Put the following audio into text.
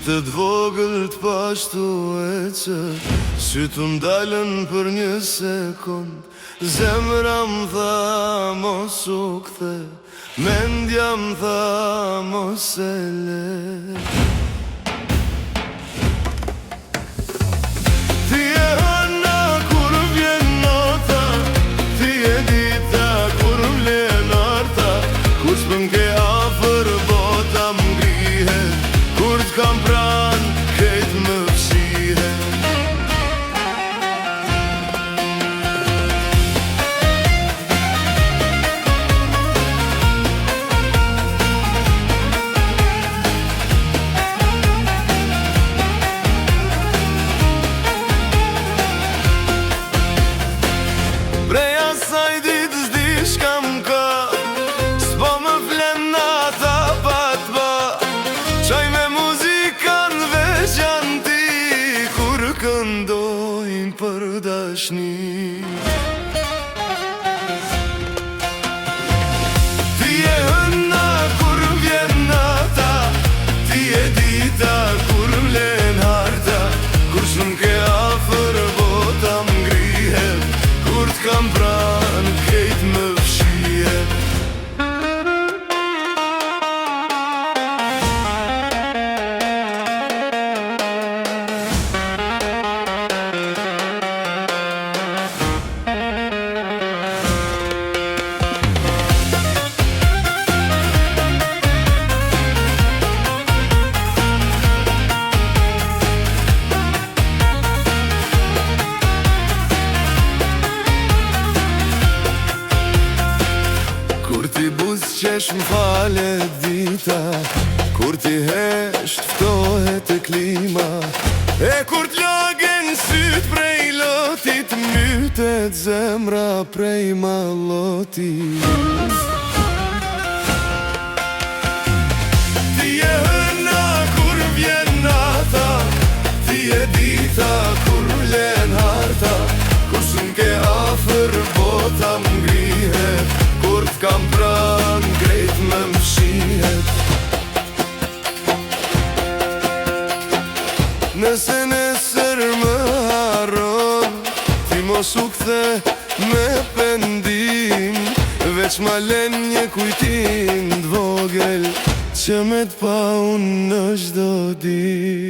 Të dvogël t'pashtu e që sytë m'dalën për një sekund. Zemra m'tha mos u kthe, mendja m'tha mos e le. Ti e hëna kur vjen nota, ti e dita kur m'len arta, kur s'pën ke afer bota m'grihet, kur t'kam pran krejt më fshihet. Prej asaj ditë s'di shka m'ka, s'po më flen nata pa t'ba, qaj me muzikan veçanti, kur këndojnë për dashni. Ti e hëna kur vjen nata, ti e dita kur m'len harta, kur s'm ke afer bota m'ngrihet, kur t'kam pran krejt më fshihet. Kur ti buzqesh m'fale dita, kur ti hesht ftohet e klima, e kur t'lagen syt prej lotit, mytet zemra prej malotit. Ti e hëna kur vjen nata, ti e dita kur m'len harta, kur s'm ke afer bota m'ngrihet, kur t'kam pran krejt më mshihet. Nëse nesër më harron, ti mos u kthe me pendim, veç ma len një kujtim t'vogël, që me t'pa unë në çdo ditë.